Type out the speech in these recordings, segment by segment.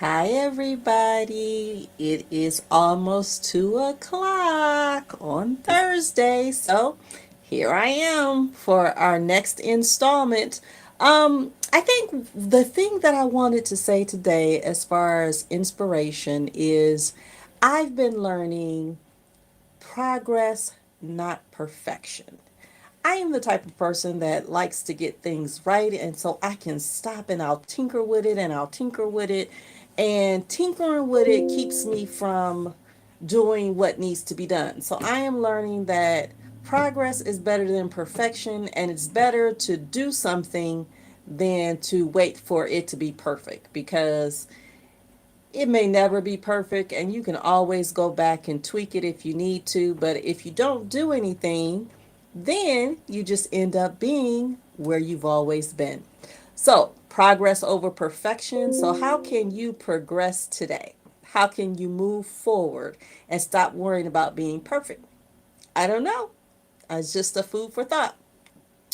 Hi, everybody. It is almost 2 o'clock on Thursday. So here I am for our next installment. I think the thing that I wanted to say today, as far as inspiration, is I've been learning progress, not perfection. I am the type of person that likes to get things right, and so I can stop and I'll tinker with it and I'll tinker with it. And tinkering with it keeps me from doing what needs to be done. So I am learning that progress is better than perfection, and it's better to do something than to wait for it to be perfect, because it may never be perfect and you can always go back and tweak it if you need to. But if you don't do anything, then you just end up being where you've always been. So, progress over perfection. So, how can you progress today? How can you move forward and stop worrying about being perfect? I don't know. It's just a food for thought.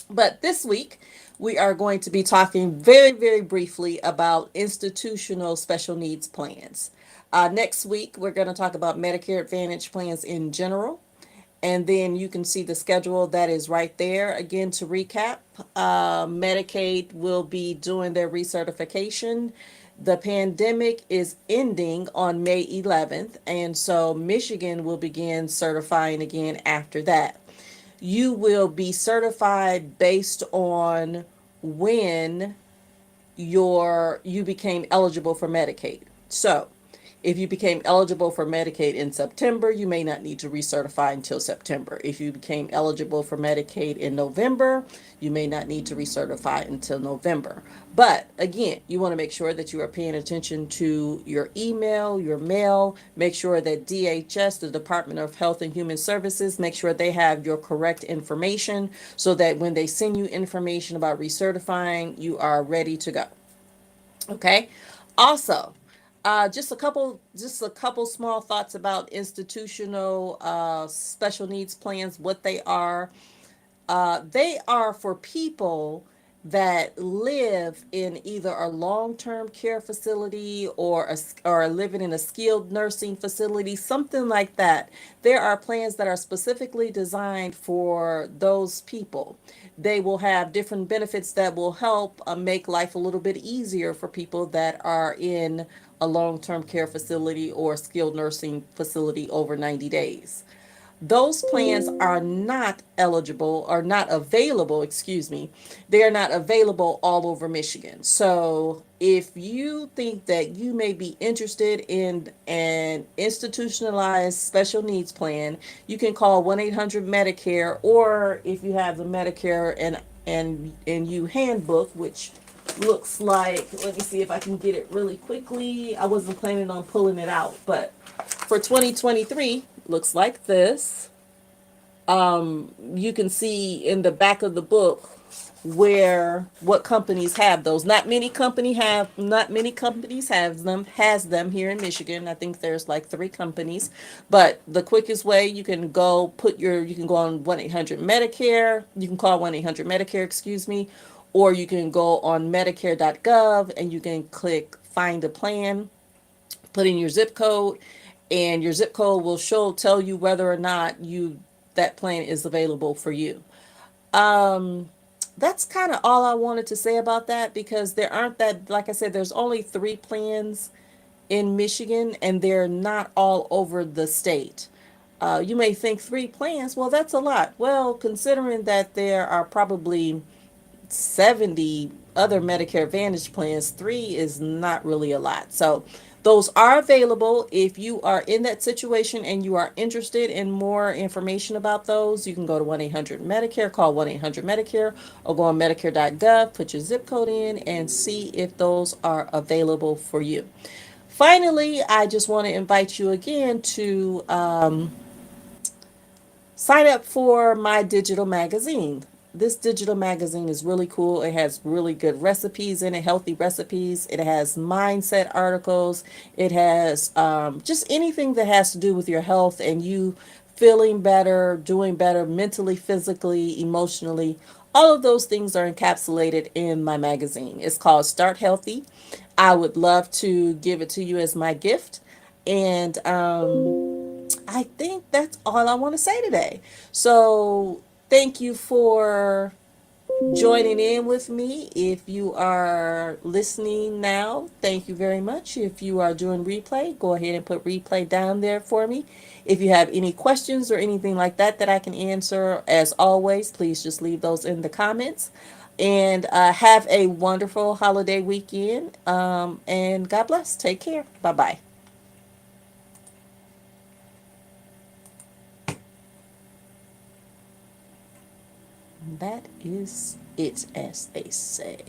But this week, we are going to be talking very, very briefly about institutional special needs plans. Next week, we're going to talk about Medicare Advantage plans in general. And then you can see the schedule that is right there. Again, to recap, Medicaid will be doing their recertification. The pandemic is ending on May 11th, and so Michigan will begin certifying again after that. You will be certified based on when you became eligible for Medicaid. So, if you became eligible for Medicaid in September, you may not need to recertify until September. If you became eligible for Medicaid in November, you may not need to recertify until November. But again, you want to make sure that you are paying attention to your email, your mail. Make sure that DHS, the Department of Health and Human Services, make sure they have your correct information so that when they send you information about recertifying, you are ready to go. Okay. Also, just a couple small thoughts about institutional special needs plans. What they are for people that live in either a long-term care facility or living in a skilled nursing facility, something like that. There are plans that are specifically designed for those people. They will have different benefits that will help make life a little bit easier for people that are in a long-term care facility or skilled nursing facility over 90 days. Those plans are not eligible or not available, excuse me. They are not available all over Michigan. So if you think that you may be interested in an institutionalized special needs plan, you can call 1-800 Medicare, or if you have the Medicare and you handbook, which looks like, let me see if I can get it really quickly. I wasn't planning on pulling it out, but for 2023, looks like this. You can see in the back of the book where what companies have those. Not many companies has them here in Michigan. I think there's like 3 companies. But the quickest way, you can go on 1-800 Medicare. You can call 1-800 Medicare, excuse me, or you can go on medicare.gov and you can click find a plan, put in your zip code, and your zip code will tell you whether or not you that plan is available for you. Um, that's kind of all I wanted to say about that, because there aren't that, like I said, there's only 3 plans in Michigan and they're not all over the state. You may think 3 plans, well, that's a lot. Well, considering that there are probably 70 other Medicare Advantage plans, 3 is not really a lot. So those are available. If you are in that situation and you are interested in more information about those, you can go to 1-800 Medicare, call 1-800 Medicare, or go on medicare.gov, put your zip code in, and see if those are available for you. Finally, I just want to invite you again to sign up for my digital magazine. This digital magazine is really cool. It has really good recipes in it, healthy recipes. It has mindset articles. It has just anything that has to do with your health and you feeling better, doing better mentally, physically, emotionally. All of those things are encapsulated in my magazine. It's called Start Healthy. I would love to give it to you as my gift. And I think that's all I want to say today. So thank you for joining in with me. If you are listening now, thank you very much. If you are doing replay, go ahead and put replay down there for me. If you have any questions or anything like that that I can answer, as always, please just leave those in the comments. And have a wonderful holiday weekend. And God bless. Take care. Bye bye. That is it, as they say.